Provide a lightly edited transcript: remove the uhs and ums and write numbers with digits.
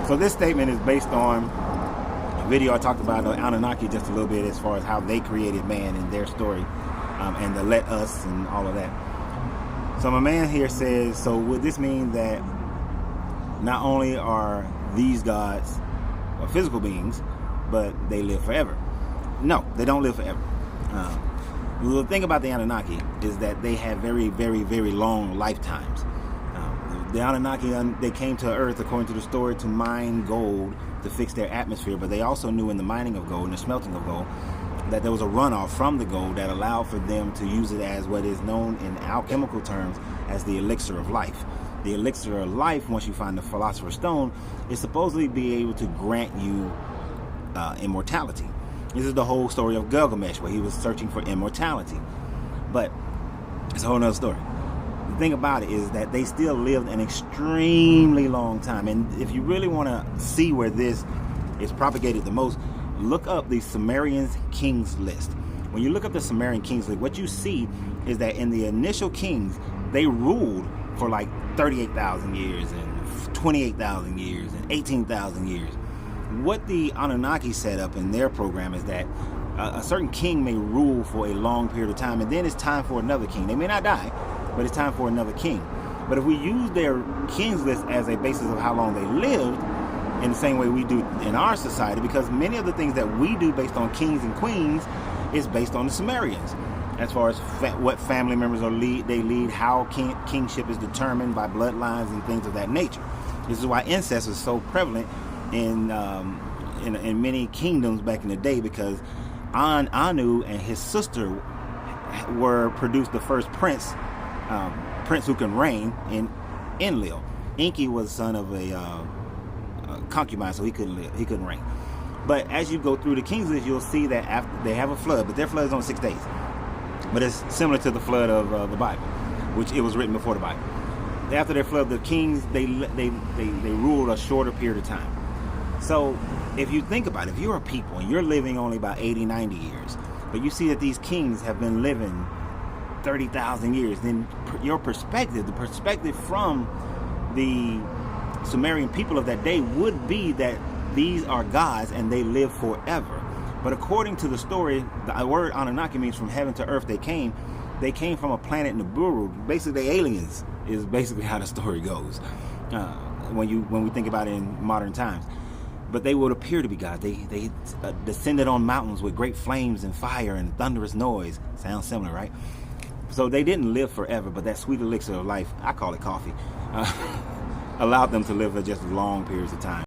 So this statement is based on a video I talked about, the Anunnaki, just a little bit as far as how they created man and their story, and the let us and all of that. So my man here says, so would this mean that not only are these gods physical beings, but they live forever? No, they don't live forever. The thing about the Anunnaki is that they have very, very, very long lifetimes. The Anunnaki, they came to Earth, according to the story, to mine gold to fix their atmosphere, but they also knew in the mining of gold and the smelting of gold that there was a runoff from the gold that allowed for them to use it as what is known in alchemical terms as the elixir of life. The elixir of life, once you find the Philosopher's Stone, is supposedly be able to grant you immortality. This is the whole story of Gilgamesh, where he was searching for immortality. But it's a whole nother story. The thing about it is that they still lived an extremely long time. And if you really want to see where this is propagated the most, look up the Sumerian kings list. When you look up the Sumerian kings list, what you see is that in the initial kings, they ruled for like 38,000 years and 28,000 years and 18,000 years. What the Anunnaki set up in their program is that a certain king may rule for a long period of time, and then it's time for another king. They may not die, but it's time for another king. But if we use their kings list as a basis of how long they lived, in the same way we do in our society, because many of the things that we do based on kings and queens is based on the Sumerians, as far as what family members they lead, how kingship is determined by bloodlines and things of that nature. This is why incest is so prevalent in many kingdoms back in the day, because Anu and his sister produced the first prince who can reign in Enlil. Enki was son of a concubine, so he couldn't reign. But as you go through the kings list, you'll see that after they have a flood, but their flood is on 6 days. But it's similar to the flood of the Bible, which it was written before the Bible. After their flood, the kings they ruled a shorter period of time. So if you think about it, if you're a people and you're living only about 80, 90 years, but you see that these kings have been living 30,000 years, then your perspective, the perspective from the Sumerian people of that day would be that these are gods and they live forever. But according to the story, the word Anunnaki means from heaven to earth they came. They came from a planet Nibiru. Basically, they aliens is basically how the story goes. When we think about it in modern times. But they would appear to be gods. They descended on mountains with great flames and fire and thunderous noise. Sounds similar, right? So they didn't live forever, but that sweet elixir of life, I call it coffee, allowed them to live for just long periods of time.